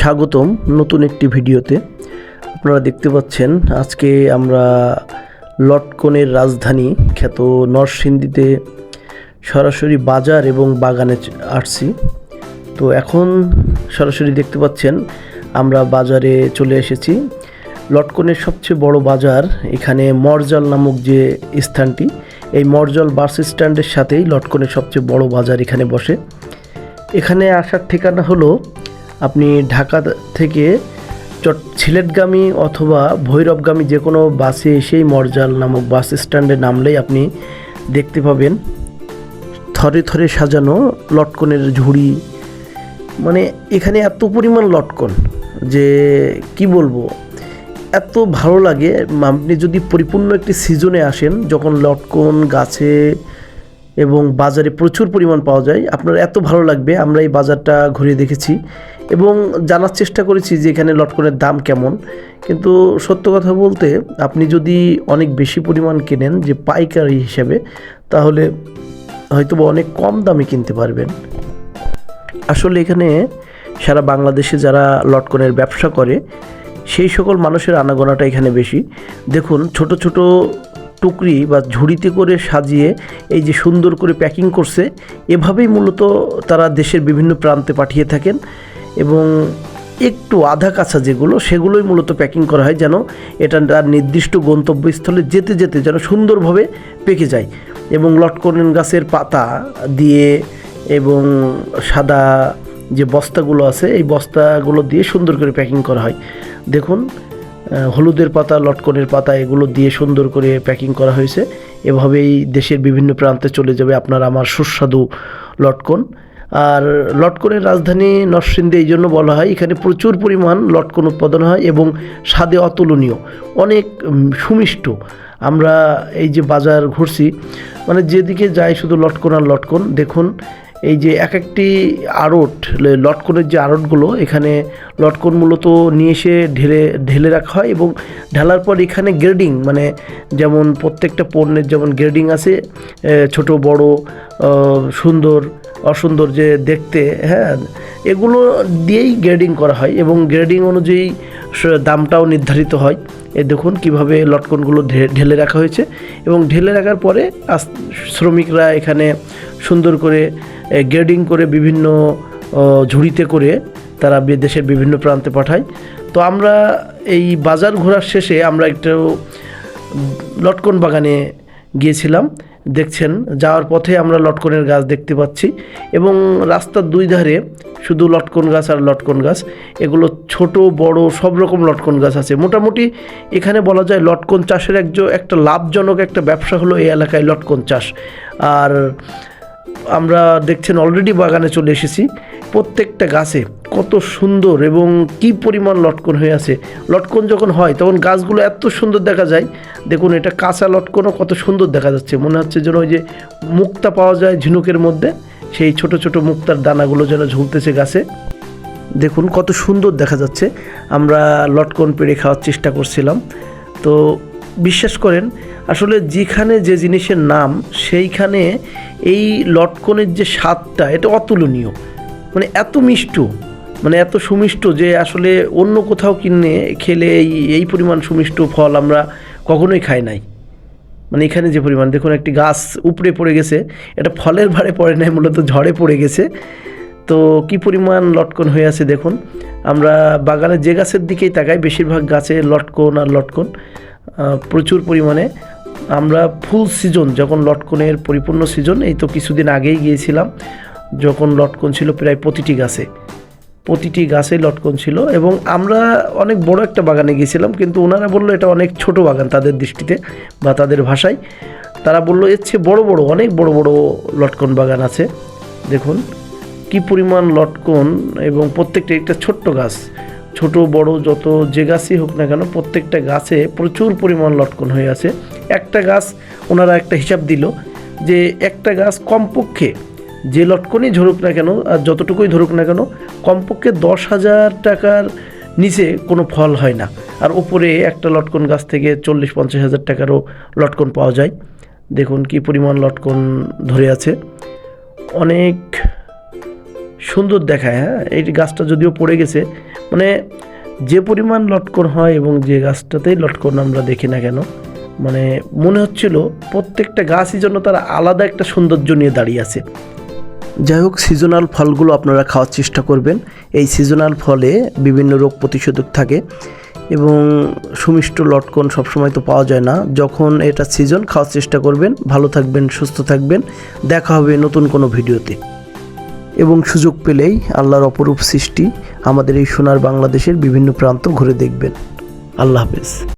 স্বাগতম নতুন একটি ভিডিওতে। আপনারা দেখতে পাচ্ছেন আজকে আমরা লটকনের রাজধানী খ্যাত নরসিংদীতে সরাসরি বাজার এবং বাগানে আসছি। তো এখন সরাসরি দেখতে পাচ্ছেন আমরা বাজারে চলে এসেছি। লটকনের সবচেয়ে বড় বাজার এখানে মরজাল নামক যে স্থানটি, এই মরজাল বাস স্ট্যান্ডের সাথেই লটকনের সবচেয়ে বড় বাজার এখানে বসে। এখানে আসার ঠিকানা হলো আপনি ঢাকা থেকে সিলেটগামী অথবা ভৈরবগামী যে কোনো বাসে এসেই মরজাল নামক বাস স্ট্যান্ডে নামলেই আপনি দেখতে পাবেন থরে থরে সাজানো লটকনের ঝুড়ি। মানে এখানে এত পরিমাণ লটকন যে কি বলবো, এত ভালো লাগে। আপনি যদি পরিপূর্ণ একটি সিজনে আসেন, যখন লটকন গাছে এবং বাজারে প্রচুর পরিমাণ পাওয়া যায়, আপনার এত ভালো লাগবে। আমরা এই বাজারটা ঘুরে দেখেছি এবং জানার চেষ্টা করেছি যে এখানে লটকনের দাম কেমন। কিন্তু সত্য কথা বলতে, আপনি যদি অনেক বেশি পরিমাণ কেনেন যে পাইকারি হিসেবে, তাহলে হয়তো অনেক কম দামে কিনতে পারবেন। আসলে এখানে সারা বাংলাদেশে যারা লটকনের ব্যবসা করে সেই সকল মানুষের আনাগোনাটা এখানে বেশি। দেখুন ছোট ছোট টুকরি বা ঝুড়িতে করে সাজিয়ে এই যে সুন্দর করে প্যাকিং করছে, এভাবেই মূলত তারা দেশের বিভিন্ন প্রান্তে পাঠিয়ে থাকেন। এবং একটু আধা কাঁচা যেগুলো, সেগুলোই মূলত প্যাকিং করা হয় যেন এটা তার নির্দিষ্ট গন্তব্যস্থলে যেতে যেতে যেন সুন্দরভাবে পেকে যায়। এবং লটকন গাছের পাতা দিয়ে এবং সাদা যে বস্তাগুলো আছে, এই বস্তাগুলো দিয়ে সুন্দর করে প্যাকিং করা হয়। দেখুন হলুদের পাতা, লটকনের পাতা, এগুলো দিয়ে সুন্দর করে প্যাকিং করা হয়েছে। এভাবেই দেশের বিভিন্ন প্রান্তে চলে যাবে আপনার আমার সুস্বাদু লটকন। আর লটকনের রাজধানী নরসিংদী এই জন্য বলা হয়, এখানে প্রচুর পরিমাণ লটকন উৎপাদন হয় এবং স্বাদে অতুলনীয়, অনেক সুমিষ্ট। আমরা এই যে বাজার ঘুরছি, মানে যেদিকে যাই শুধু লটকন আর লটকন। দেখুন এই যে এক একটি আড়ট, লটকনের যে আড়টগুলো, এখানে লটকন মূলত নিয়ে এসে ঢেলে রাখা হয় এবং ঢালার পর এখানে গ্রেডিং, মানে যেমন প্রত্যেকটা পণ্যের যেমন গ্রেডিং আছে, ছোট বড়, সুন্দর অসুন্দর যে দেখতে, হ্যাঁ, এগুলো দিয়েই গ্রেডিং করা হয় এবং গ্রেডিং অনুযায়ী দামটাও নির্ধারিত হয়। দেখুন কিভাবে লটকনগুলো ঢেলে রাখা হয়েছে এবং ঢেলে রাখার পরে শ্রমিকরা এখানে সুন্দর করে গ্রেডিং করে বিভিন্ন ঝুড়িতে করে তারা দেশের বিভিন্ন প্রান্তে পাঠায়। তো আমরা এই বাজার ঘোরার শেষে আমরা একটু লটকন বাগানে গিয়েছিলাম। দেখছেন যাওয়ার পথে আমরা লটকনের গাছ দেখতে পাচ্ছি এবং রাস্তার দুই ধারে শুধু লটকন গাছ আর লটকন গাছ। এগুলো ছোট বড় সব রকম লটকন গাছ আছে। মোটামুটি এখানে বলা যায় লটকন চাষের একটা লাভজনক একটা ব্যবসা হলো এই এলাকায় লটকন চাষ। আর আমরা দেখছেন অলরেডি বাগানে চলে এসেছি। প্রত্যেকটা গাছে কত সুন্দর এবং কি পরিমাণ লটকন হয়ে আছে। লটকন যখন হয় তখন গাছগুলো এত সুন্দর দেখা যায়। দেখুন এটা কাঁচা লটকনও কত সুন্দর দেখা যাচ্ছে, মনে হচ্ছে যেন ওই যে মুক্তা পাওয়া যায় ঝিনুকের মধ্যে, সেই ছোট ছোট মুক্তার দানাগুলো যেন ঝুলতেছে গাছে। দেখুন কত সুন্দর দেখা যাচ্ছে। আমরা লটকন পেড়ে খাওয়ার চেষ্টা করছিলাম। তো বিশ্বাস করেন, আসলে যেখানে যে জিনিসের নাম সেইখানে এই লটকনের যে স্বাদটা, এটা অতুলনীয়। মানে এত মিষ্ট, মানে এত সুমিষ্ট যে আসলে অন্য কোথাও কিনে খেলে এই পরিমাণ সুমিষ্ট ফল আমরা কখনোই খাই নাই। মানে এখানে যে পরিমাণ, দেখুন একটি গাছ উপড়ে পড়ে গেছে, এটা ফলের ভারে পড়ে নাই, মূলত ঝড়ে পড়ে গেছে। তো কি পরিমাণ লটকন হয়ে আছে দেখুন। আমরা বাগানের যে গাছের দিকেই তাকাই, বেশিরভাগ গাছে লটকন আর লটকন প্রচুর পরিমাণে। আমরা ফুল সিজন, যখন লটকনের পরিপূর্ণ সিজন, এই তো কিছুদিন আগেই গিয়েছিলাম, যখন লটকন ছিল প্রায় প্রতিটি গাছে লটকন ছিল। এবং আমরা অনেক বড় একটা বাগানে গিয়েছিলাম, কিন্তু ওনারা বললো এটা অনেক ছোট বাগান তাদের দৃষ্টিতে বা তাদের ভাষায়। তারা বললো এর চেয়ে অনেক বড় বড় লটকন বাগান আছে। দেখুন কি পরিমাণ লটকন এবং প্রত্যেকটা একটা ছোট্ট গাছ, ছোট বড় যত যে গাছই হোক না কেন, প্রত্যেকটা গাছে প্রচুর পরিমাণ লটকন হয়ে আছে। একটা গাছ, ওনারা একটা হিসাব দিল যে একটা গাছ কমপক্ষে যে লটকনই ধরুক না কেন আর যতটুকুই ধরুক না কেন, কমপক্ষে 10,000 টাকার নিচে কোনো ফল হয় না। আর ওপরে একটা লটকন গাছ থেকে 40-50 হাজার টাকারও লটকন পাওয়া যায়। দেখুন কি পরিমাণ লটকন ধরে আছে, অনেক সুন্দর দেখায়। হ্যাঁ, এই গাছটা যদিও পড়ে গেছে, মানে যে পরিমাণ লটকন হয় এবং যে গাছটাতেই লটকন আমরা দেখি না কেন, মানে মনে হচ্ছিল প্রত্যেকটা গাছই যেন তার আলাদা একটা সৌন্দর্য নিয়ে দাঁড়িয়ে আছে। যাই হোক, সিজনাল ফলগুলো আপনারা খাওয়ার চেষ্টা করবেন। এই সিজনাল ফলে বিভিন্ন রোগ প্রতিষেধক থাকে এবং সুমিষ্ট লটকন সবসময় তো পাওয়া যায় না। যখন এটা সিজন, খাওয়ার চেষ্টা করবেন। ভালো থাকবেন, সুস্থ থাকবেন। দেখা হবে নতুন কোনো ভিডিওতে। এবং সুযোগ পেলেই আল্লাহর অপরূপ সৃষ্টি আমাদের এই সোনার বাংলাদেশের বিভিন্ন প্রান্ত ঘুরে দেখবেন। আল্লাহ হাফেজ।